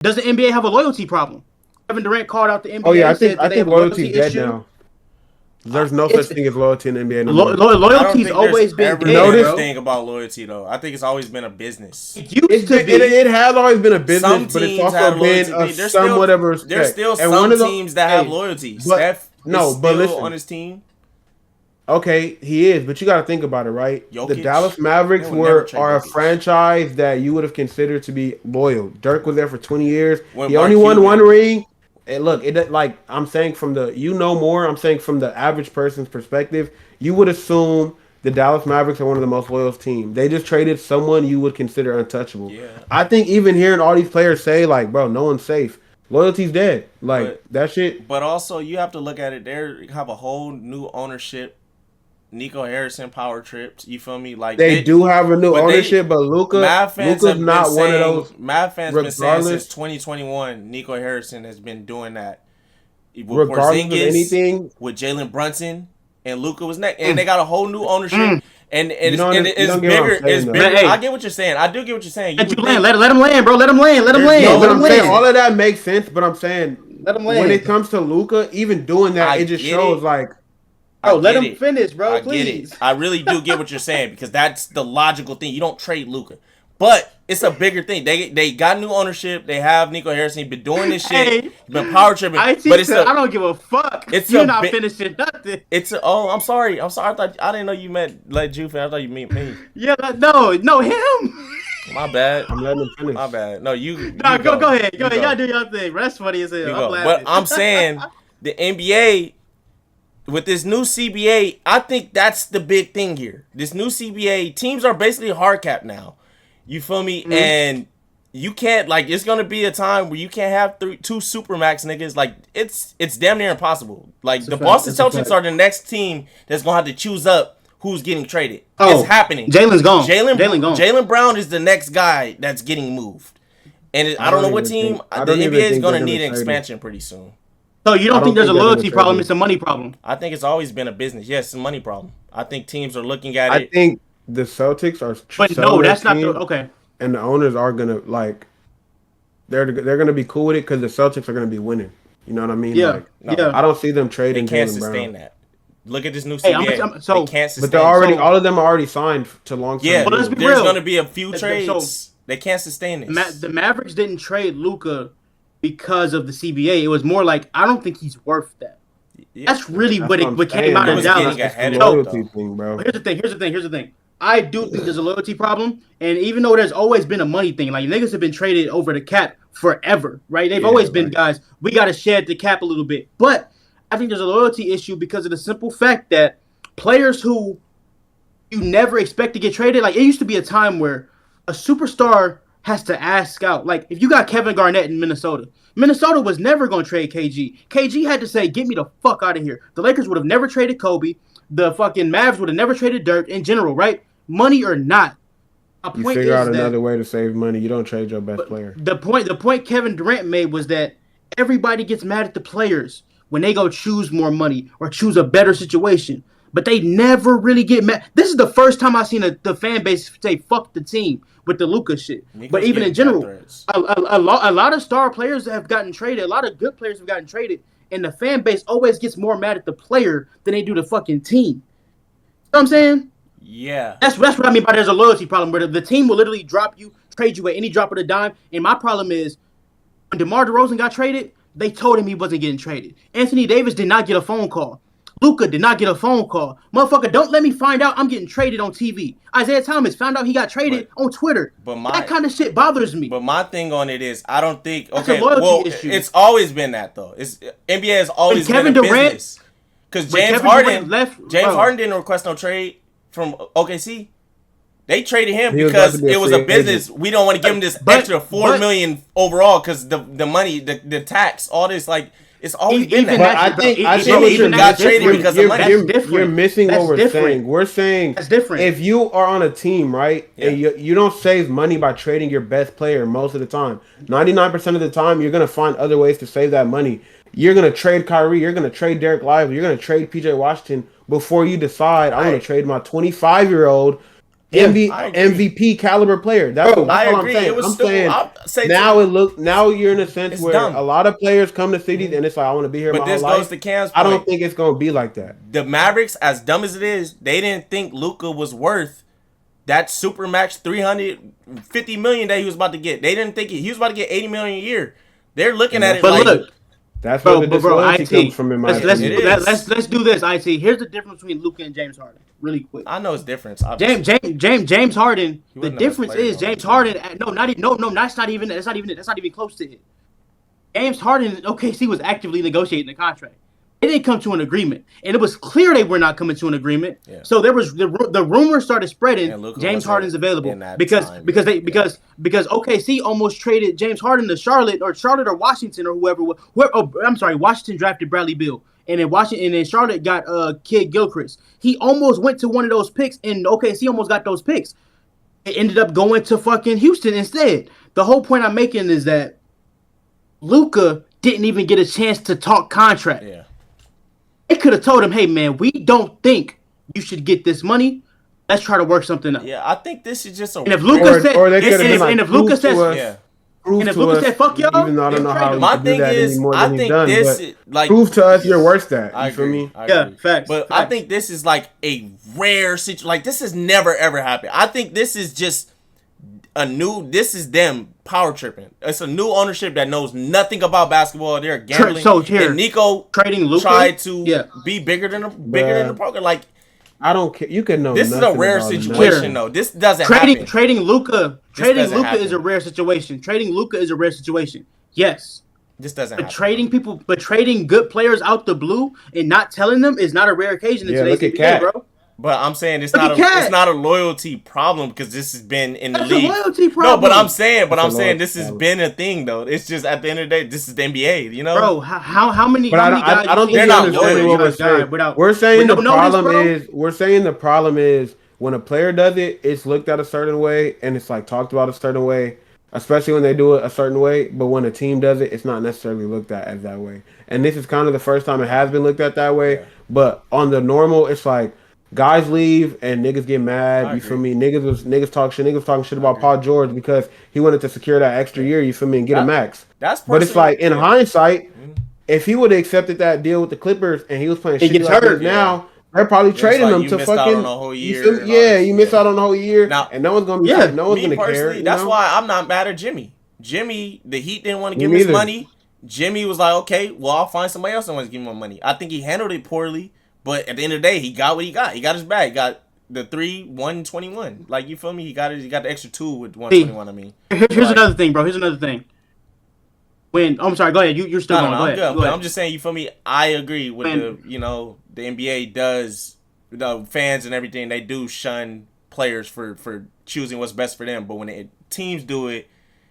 Does the NBA have a loyalty problem? Kevin Durant called out the NBA. Oh yeah, said I they think have a loyalty loyalty's dead issue. now. There's no such thing as loyalty in the NBA no more. Loyalty's always been ever dead, been bro. a thing about loyalty though. I think it's always been a business. It used to be. It has always been a business, Some but it's teams also have been loyalty. a somewhat of a respect. There's still And some teams that have loyalty. Steph is still listen, on his team. Okay, he is, but you got to think about it, right? Jokic, the Dallas Mavericks they would never are trade a Jokic. franchise that you would have considered to be loyal. Dirk was there for 20 years. When He Mark only won Cuban- one ring. And look, I'm saying from the more. I'm saying from the average person's perspective, you would assume the Dallas Mavericks are one of the most loyal teams. They just traded someone you would consider untouchable. Yeah. I think even hearing all these players say like, "Bro, no one's safe." Loyalty's dead. Like that shit. But also, you have to look at it. They have a whole new ownership. Nico Harrison power tripped. You feel me? Like They do have a new ownership, but Luka's not one of those. Mad fans been saying since 2021, Nico Harrison has been doing that. With Regardless of anything, with Jalen Brunson and Luka was next, and they got a whole new ownership. And it's don't get bigger. what I'm saying, It's though. bigger. Hey. I get what you're saying. I do get what you're saying. Let him land, bro. Let him land. Let him land. No, Let but him I'm saying land. all of that makes sense. But I'm saying Let him land. when it comes to Luka, even doing that, I it just get shows it. like Oh, let get him it. finish, bro. I Please. get it. I really do get what you're saying because that's the logical thing. You don't trade Luka, but it's a bigger thing. They got new ownership. They have Nico Harrison. He's been doing this shit. Hey. He's been power tripping. I But it's I don't give a fuck. You're not finishing nothing. Oh, I'm sorry. I thought I didn't know you meant like Juve. I thought you meant me. Yeah, no, him. My bad. I'm letting him finish. My bad. No, you. Nah, you go ahead. You Go ahead. Y'all do your thing. That's funny as hell. You I'm go. laughing. But I'm saying the NBA with this new CBA, I think that's the big thing here. This new CBA, teams are basically hard capped now. You feel me? Mm-hmm. And you can't it's gonna be a time where you can't have two supermax niggas. Like it's damn near impossible. Like the Boston Celtics are the next team that's gonna have to choose up who's getting traded. It's happening. Jalen's gone. Jalen gone. Jalen Brown is the next guy that's getting moved. And I don't know what team. The NBA is going to need an expansion pretty soon. So you don't think there's a loyalty problem? It's a money problem. I think it's always been a business. Yes, it's a money problem. I think teams are looking at it. I think the Celtics are. But no, that's not the okay. And the owners are gonna they're gonna be cool with it because the Celtics are gonna be winning. You know what I mean? Yeah, yeah. I don't see them trading. They can't Jaylen sustain Brown. that. Look at this new Hey, CBA. so- they can't sustain. But they're already all of them are already signed to long term. Yeah, But let's be there's real. going to be a few So- trades. They can't sustain this. The Mavericks didn't trade Luka because of the CBA. It was more like I don't think he's worth that. Yeah. That's really what I'm came saying. out It of was Dallas. getting ahead It's a of it, loyalty though. thing, bro. Here's the thing. I do think there's a loyalty problem, and even though there's always been a money thing, like niggas have been traded over the cap forever, right? They've always been guys. We got to shed the cap a little bit, but I think there's a loyalty issue because of the simple fact that players who you never expect to get traded, like it used to be a time where a superstar has to ask out. Like if you got Kevin Garnett in Minnesota, Minnesota was never going to trade KG. KG had to say, "Get me the fuck out of here." The Lakers would have never traded Kobe. The fucking Mavs would have never traded Dirk in general, right? Money or not. You figure out another way to save money. You don't trade your best player. The point Kevin Durant made was that everybody gets mad at the players when they go choose more money or choose a better situation, but they never really get mad. This is the first time I've seen the fan base say "fuck the team" with the Luka shit. But even in general, a lot of star players have gotten traded. A lot of good players have gotten traded, and the fan base always gets more mad at the player than they do the fucking team. You know what I'm saying? Yeah. That's what I mean by there's a loyalty problem where the team will literally drop you, trade you at any drop of the dime. And my problem is when DeMar DeRozan got traded, they told him he wasn't getting traded. Anthony Davis did not get a phone call. Luka did not get a phone call. Motherfucker, don't let me find out I'm getting traded on TV. Isaiah Thomas found out he got traded on Twitter. That kind of shit bothers me. But my thing on it is I don't think That's a loyalty issue. It's always been that though. NBA has always been Kevin a Durant- business. Because when James Kevin Harden Durant left, James bro. Harden didn't request no trade from OKC. They traded him He was about because to be a it was a free business. agent. We don't want to give him this extra $4 million overall because the money, the tax, all this like it's always been Even that. But I think even what even you're got missing- traded because of money. That's different. You're missing That's what we're different. saying. We're saying That's different. If you are on a team, right, and you don't save money by trading your best player most of the time. 99% of the time, you're gonna find other ways to save that money. You're gonna trade Kyrie. You're gonna trade Derek Lively. You're gonna trade PJ Washington before you decide I'm gonna trade my 25-year-old Yeah, MVP caliber player. That's all I'm agree. saying. It was I'm stupid. saying now you're in a sense It's where dumb. a lot of players come to cities and it's like I want to be here But my whole this life. goes to Cam's I don't point. think it's gonna be like that. The Mavericks, as dumb as it is, they didn't think Luka was worth that supermax $350 million that he was about to get. They didn't think he was about to get $80 million a year. They're looking at it but like, look, That's where the disloyalty IT. comes from in my Let's opinion. let's do this. IT. Here's the difference between Luka and James Harden. Really quick. I know it's different. Obviously. James Harden. He The wasn't the best difference player is on James that Harden. No. That's not even close to it. James Harden. OKC was actively negotiating the contract. They didn't come to an agreement, and it was clear they were not coming to an agreement. Yeah. So there was the rumor started spreading. And Luka James wasn't Harden's available in that because time, because OKC almost traded James Harden to Charlotte or Washington or whoever. I'm sorry, Washington drafted Bradley Beal, and then Charlotte got Kid Gilchrist. He almost went to one of those picks, and OKC almost got those picks. It ended up going to fucking Houston instead. The whole point I'm making is that Luka didn't even get a chance to talk contract. Yeah. They could have told him, "Hey, man, we don't think you should get this money. Let's try to work something out." Yeah, I think this is just a. And if Luka said, or they could have been like, and if Luka says, yeah. prove and if to Luka us, said, "Fuck y'all," even though I don't know how My you can do thing that is, anymore I than he's think done, this but is like prove to us you're worth that. I You feel agree. me? I yeah, agree. facts. But facts. I think this is like a rare situation. Like this has never ever happened. I think this is just this is them power tripping. It's a new ownership that knows nothing about basketball. They're gambling. So here, and Nico trading Luka tried to be bigger than the program. Like I don't care. You can know. this is a nothing rare about it. situation though. This doesn't happen. Trading Luka doesn't happen. is a rare situation. Trading Luka is a rare situation. Yes. This doesn't But happen. trading good players out the blue and not telling them is not a rare occasion in today's look at NBA, Cat. bro. But I'm saying it's Look at it's Cat. not a loyalty problem because this has been in the That's a league. loyalty No, problem. but I'm saying loyalty this has problem. been a thing though. It's just at the end of the day, this is the NBA, you know? Bro, how many? But how many guys I don't you think they're you not understand loyal. what we're saying. We're saying the problem is when a player does it, it's looked at a certain way and it's like talked about a certain way, especially when they do it a certain way. But when a team does it, it's not necessarily looked at as that way. And this is kind of the first time it has been looked at that way. Yeah. But on the normal, it's like guys leave and niggas get mad. You feel me? Niggas talk shit. Niggas talking shit about Paul George because he wanted to secure that extra year. You feel me? And get a max. That's But it's like in personal. hindsight, if he would have accepted that deal with the Clippers and he was playing shit gets like hurt, this now, they're probably trading like him you to missed out fucking on a whole you year feel me? and all Yeah, this. you missed Yeah. out on the whole year, Now- and no one's gonna be Yeah. no one's Me gonna personally, care. that's you know? why I'm not mad at Jimmy. Jimmy, the Heat didn't want to Me give him his neither. money. Jimmy was like, okay, well, I'll find somebody else that wants to give him my money. I think he handled it poorly, but at the end of the day, he got what he got. He got his bag. He got the 121. Like, you feel me? He got the extra 2 with 121, I mean. Here's Like- another thing, bro. Here's another thing. I'm sorry. Go ahead. You're still No, going. no, Go I'm ahead. good. Go But ahead. I'm just saying, you feel me? I agree with the NBA does, the fans and everything, they do shun players for choosing what's best for them. But when teams do it,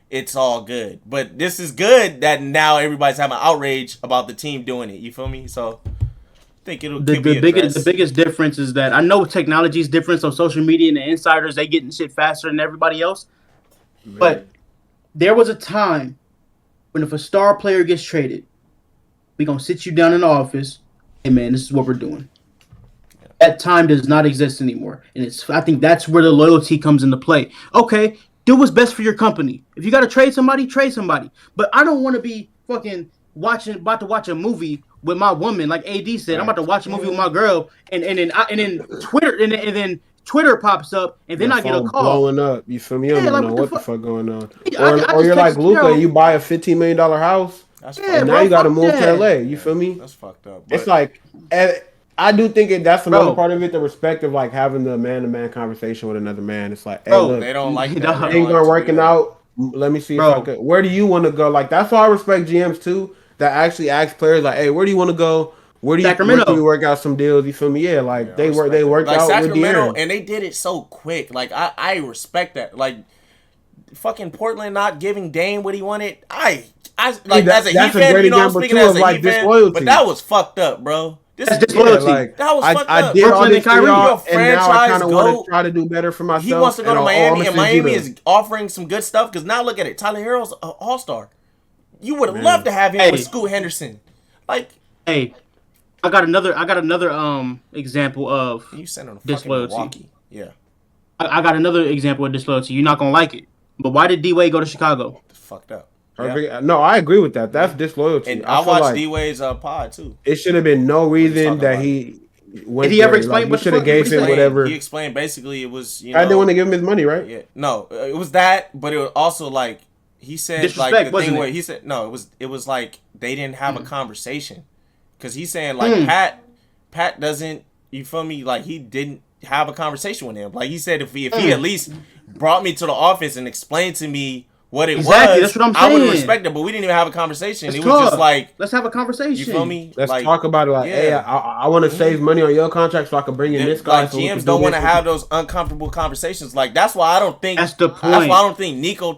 it's all good. But this is good that now everybody's having outrage about the team doing it. You feel me? So I think could be addressed. The biggest difference is that I know technology is different. So social media and the insiders, they getting shit faster than everybody else. But there was a time when if a star player gets traded, we gonna sit you down in the office. Hey man, this is what we're doing. That time does not exist anymore, and I think that's where the loyalty comes into play. Okay, do what's best for your company. If you gotta trade somebody, trade somebody. But I don't want to be fucking about to watch a movie with my woman, like AD said. I'm about to watch a movie with my girl, and then Twitter pops up, and then I get a call. blowing up. You feel me? You don't Yeah, like, know what what the the fuck going on. I Or just you're like text Luka, Gerald. you buy a $15 million house, That's Yeah, fucked and up. now you got to fuck move that. to LA. You feel me? That's fucked up. It's But- like, I do think that's another Bro. part of it. The respect of like having the man-to-man conversation with another man. It's like, hey, Bro, look, they don't like that. Dog. They don't things like aren't to do working that. out. Let me see if Bro. I could. Where do you want to go? Like that's why I respect GMs too. That actually ask players like, hey, where do you want to go? Where Sacramento. can we work out some deals? You feel me? Yeah, like Yeah, I they respect worked that. Like out with Sacramento, De'Aaron. and they did it so quick. Like I respect that. Like fucking Portland not giving Dame what he wanted. I like that- as a Heat that's a fan, great you know, I'm example, speaking too, as of, a like, Heat fan, disloyalty. but that was fucked up, bro. That's is- disloyalty. That was fucked I up. did all Brooklyn this and for Kyrie. y'all, You're a and now I franchise kind of want goat. to try to do better for myself. He wants to go and to I'll Miami, and send Miami you is offering some good stuff. Because now look at it, Tyler Hero's an all-star. You would have loved to have him Hey. with Scoot Henderson. Like Hey, I got another example of you sent him to fucking Disloyalty. Milwaukee. Yeah. I got another example of disloyalty. You're not gonna like it, but why did D Wade go to Chicago? Fucked up. Yeah. No, I agree with that. That's disloyalty. And I watched D Wade's pod too. It should have been no reason that he went. Did he ever explain what should have gave him whatever? He explained basically it was. I didn't want to give him his money, right? Yeah. No, it was that, but it was also like he said disrespect, like the wasn't thing it? where he said no, it was like they didn't have a conversation because he's saying like Pat doesn't. You feel me? Like he didn't have a conversation with him. Like he said if he at least brought me to the office and explained to me what it was, that's what I'm I would saying. respect it, but we didn't even have a conversation. It was just like, let's have a conversation. You feel me? Let's like, talk about it. Like, hey, I want to save money on your contract so I can bring in this guy. Like GMs don't want to have those uncomfortable conversations. Like that's why I don't think that's the point. That's why I don't think Nico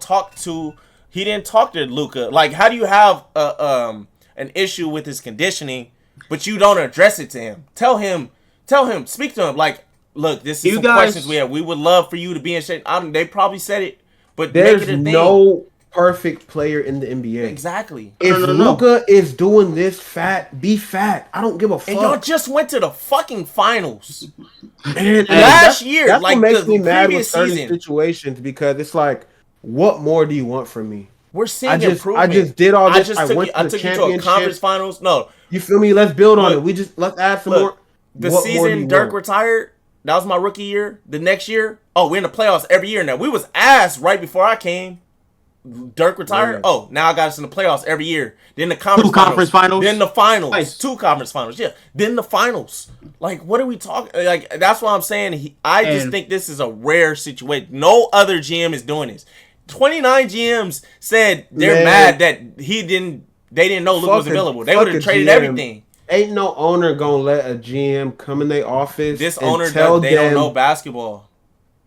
he didn't talk to Luka. Like, how do you have an issue with his conditioning, but you don't address it to him? Tell him, speak to him. Like, look, this is some questions we have. We would love for you to be in shape. They probably said it, but there's make it a thing. No perfect player in the NBA. Exactly. If Luka is doing this be fat. I don't give a fuck. And y'all just went to the fucking finals. And last year, that's like what makes the me mad with previous certain season. situations because it's like, what more do you want from me? We're seeing improvement. I just did all this. I took you to a conference finals. No, you feel me? Let's build on it. Let's add some more. The season Dirk retired, that was my rookie year. The next year, we're in the playoffs every year now. We was ass right before I came. Dirk retired. Yeah. Oh, now I got us in the playoffs every year. Then the conference finals. Then the finals. Nice. 2 conference finals. Yeah. Then the finals. Like, what are we talking? Like, that's what I'm saying. I just think this is a rare situation. No other GM is doing this. 29 GMs said they're mad that they didn't know Luka was available. They would have traded everything. Ain't no owner gonna let a GM come in their office. This owner don't know basketball.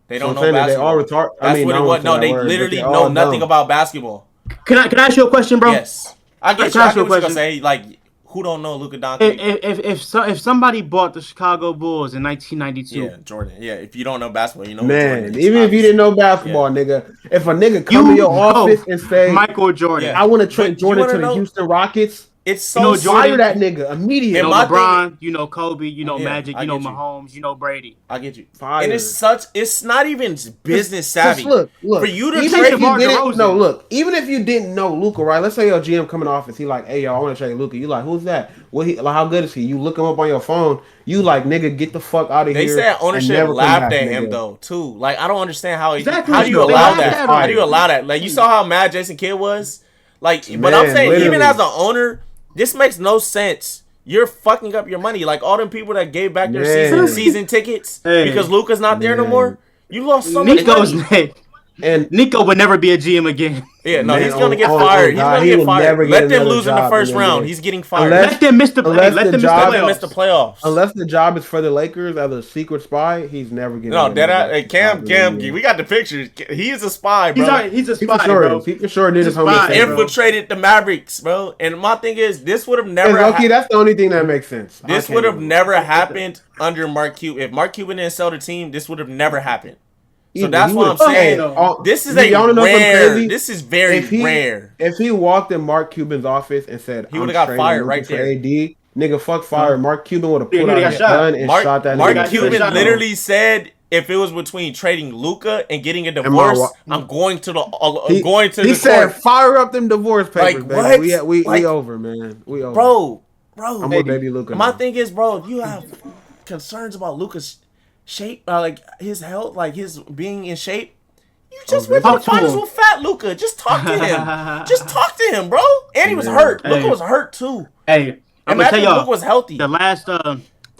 They don't know basketball. They all retarded. That's what it was. No, they literally know nothing about basketball. Can I ask you a question, bro? Yes. I get what you're gonna say. Like, who don't know Luka Doncic? If somebody bought the Chicago Bulls in 1992, yeah, Jordan. Yeah, if you don't know basketball, you know. Man, even if you didn't know basketball, nigga, if a nigga come to your office and say, Michael Jordan, I want to trade Jordan to the Houston Rockets. It's so fire that nigga immediately. You know LeBron, you know Kobe, you know Magic, you know Mahomes, you know Brady. I get you. Fire. And it's not even business savvy. Look. For you to trade DeMar DeRozan. No, look. Even if you didn't know Luka, right? Let's say your GM coming off and he like, hey, yo, I want to trade Luka. You like, who's that? How good is he? You look him up on your phone. You like, nigga, get the fuck out of here. They said ownership laughed at him though, too. Like, I don't understand how do you allow that? How do you allow that? Like, you saw how mad Jason Kidd was? Like, but I'm saying, even as an owner, this makes no sense. You're fucking up your money. Like all them people that gave back their season tickets because Luka's not there no more. You lost so much money. And Nico would never be a GM again. Yeah, no, he's gonna get fired. He's gonna get fired. Let them lose in the first round. He's getting fired. Let them miss the playoffs. Unless the job is for the Lakers as a secret spy, he's never getting. No, Cam, we got the pictures. He is a spy, bro. He's a spy, bro. He for sure did his homework. He infiltrated the Mavericks, bro. And my thing is, this would have never. Okay, that's the only thing that makes sense. This would have never happened under Mark Cuban. If Mark Cuban didn't sell the team, this would have never happened. So that's what I'm saying. This is rare. This is very rare. If he walked in Mark Cuban's office and said, he would have got fired right there. AD, nigga, fuck fire. Mark Cuban would have put out his gun and shot that nigga. Mark Cuban literally said, if it was between trading Luka and getting a divorce, I'm going to the. He said, fire up them divorce papers, like, baby. We over, man. We over, bro. I'm with baby Luka. My thing is, bro, if you have concerns about Luka's shape, like his health, like his being in shape, you just went to the finals with fat Luka. Just talk to him. Just talk to him, bro. And he was hurt. Luka was hurt too. Hey, I'm gonna tell y'all, Luka was healthy. The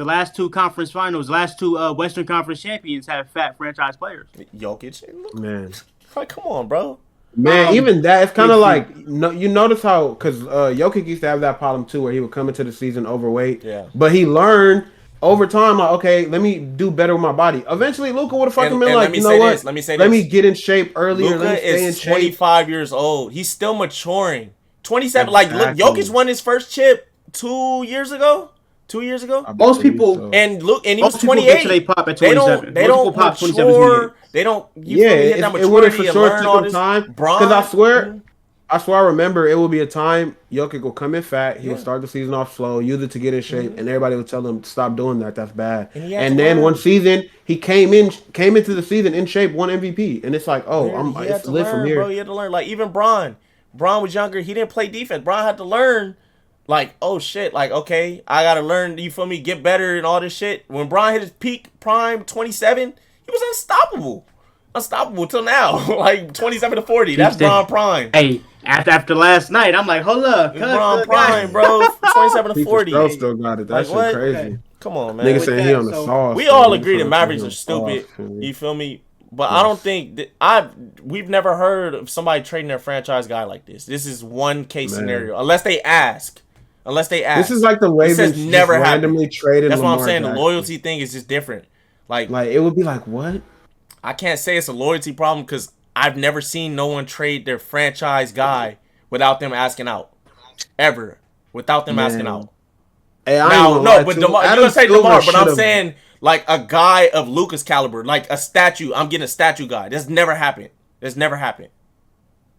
last 2 conference finals, last 2 Western Conference champions have fat franchise players. Jokic, man. Like, come on, bro. Man, even that, it's kind of like, you notice how, because Jokic used to have that problem too, where he would come into the season overweight. Yeah. But he learned over time, like, okay, let me do better with my body. Eventually, Luka would have fucking been like, you know what? Let me get in shape earlier. Luka is 25 years old. He's still maturing. 27. Like, look, Jokic won his first chip 2 years ago. 2 years ago. Most people and look, and he was 28. They pop at 27. They don't pop 27. They don't. It would have for sure took time. Because I swear I remember it will be a time Jokic will come in fat. He will start the season off slow, use it to get in shape, and everybody will tell him to stop doing that. That's bad. And then one season he came into the season in shape, won MVP, and it's like, oh, it's lit from here. Bro, you had to learn. Like even Bron was younger. He didn't play defense. Bron had to learn. Like, oh shit, like okay, I gotta learn. You feel me? Get better and all this shit. When Bron hit his peak prime, 27, he was unstoppable till now. Like 27 to 40. That's Bron prime. Hey, after last night, I'm like, hold up, Bron prime, bro. 27 to 40. He still got it. That's like, crazy. Okay. Come on, man. Nigga saying he on the sauce. We all agree the Mavericks are stupid. You feel me? But I don't think we've never heard of somebody trading their franchise guy like this. This is one case scenario, unless they ask. This is like the Ravens never randomly traded. That's Lamar what I'm saying. Jackson. The loyalty thing is just different. Like it would be like what? I can't say it's a loyalty problem because I've never seen no one trade their franchise guy without them asking out, ever without them asking out. Hey, but DeMar, you're gonna say DeMar, but I'm saying like a guy of Luka's caliber, like a statue. I'm getting a statue guy. That's never happened.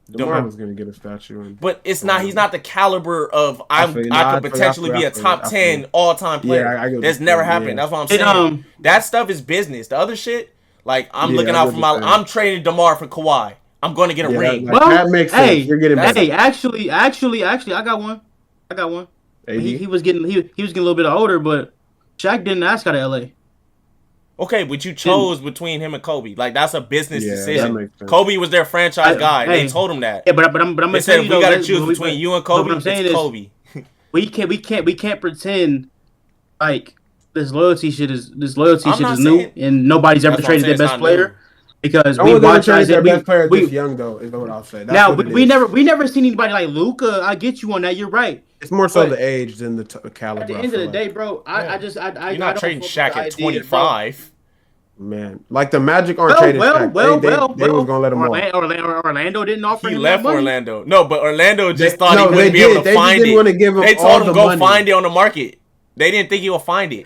DeMar was gonna get a statue, but it's not. He's not the caliber of I could potentially be a top 10 all-time player. Yeah, that's never happened. That's what I'm saying. That stuff is business. The other shit, like I'm looking out for I'm trading DeMar for Kawhi. I'm going to get a ring. That makes sense. You're getting better. Hey, actually, I got one. He was getting a little bit older, but Shaq didn't ask out of LA. Okay, but you chose between him and Kobe. Like that's a business decision. That makes sense. Kobe was their franchise guy. They told him that. Yeah, but I'm gonna say we got to choose between you and Kobe. What I'm saying is, Kobe. we can't pretend like this loyalty shit is new and nobody's ever traded their best player. Because we watch their best player this young though is what I'll say. Now we never seen anybody like Luka. I get you on that. You're right. It's more so the age than the caliber. At the end of the day, bro, you're not trading Shaq at 25. Man, like the Magic aren't trading Shaq. They was gonna let him off. Orlando didn't offer him. He left money. Orlando. No, but Orlando just thought he wouldn't be able to find it. They told him go find it on the market. They didn't think he would find it.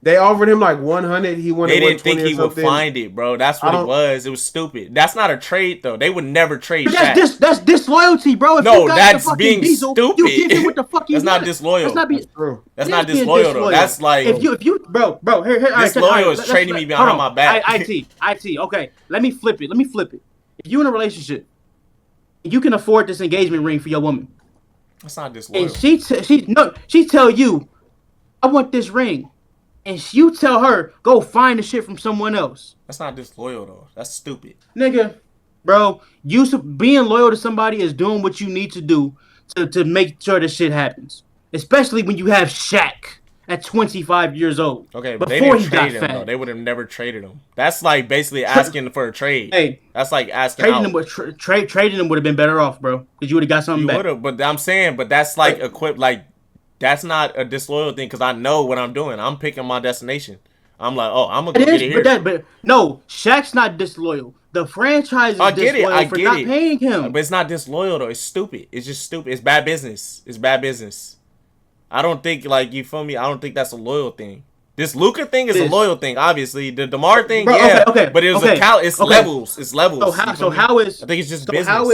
They offered him like 100. He wanted. They didn't think he would find it, bro. That's what it was. It was stupid. That's not a trade, though. They would never trade. That's disloyalty, bro. No, that's being stupid. You give him what the fuck you That's not disloyal. That's true. That's not disloyal, though. That's like if you, bro. Here, disloyal is trading me behind my back. It. Okay, let me flip it. If you're in a relationship, you can afford this engagement ring for your woman. That's not disloyal. And she tell you, I want this ring. And you tell her, go find the shit from someone else. That's not disloyal, though. That's stupid. Nigga, bro, being loyal to somebody is doing what you need to do to make sure this shit happens. Especially when you have Shaq at 25 years old. Okay, but they didn't trade him, though. They would have never traded him. That's like basically asking for a trade. Hey, that's like asking trading him would have been better off, bro. Because you would have got something back. But I'm saying, that's like equipped, like, that's not a disloyal thing because I know what I'm doing. I'm picking my destination. I'm like, I'm gonna go get it here. But no, Shaq's not disloyal. The franchise is disloyal for not paying him. But it's not disloyal though. It's stupid. It's just stupid. It's bad business. I don't think you feel me. I don't think that's a loyal thing. This Luka thing is a loyal thing, obviously. The DeMar thing, but it was it's levels. It's levels. How is? I think it's just business. How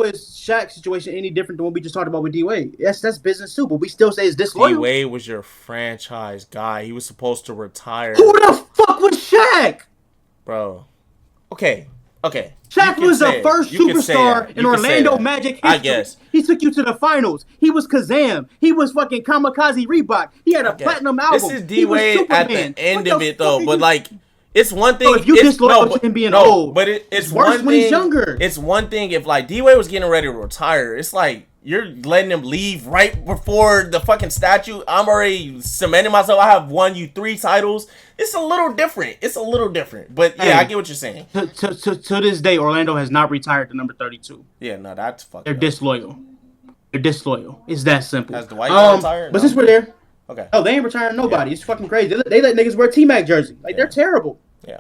is Shaq's situation any different than what we just talked about with D Wade? Yes, that's business too, but we still say it's disloyal. D Wade was your franchise guy. He was supposed to retire. Who the fuck was Shaq, bro? Okay. Shaq was the first superstar in Orlando Magic history. I guess. He took you to the finals. He was Kazam. He was fucking Kamikaze Reebok. He had a platinum album. This is D-Wade at the end of it, though. But, like, it's one thing. So if you disloyal to him being old, but it's worse one thing, when he's younger. It's one thing if, like, D-Wade was getting ready to retire. It's like, you're letting him leave right before the fucking statue. I'm already cementing myself. I have won you 3 titles. It's a little different. But yeah, I get what you're saying. To this day, Orlando has not retired to number 32. Yeah, no, that's fucking. They're disloyal. It's that simple. Has Dwight retired? But since we're there, okay. Oh, they ain't retiring nobody. Yeah. It's fucking crazy. They let niggas wear T-Mac jersey. They're terrible. Yeah.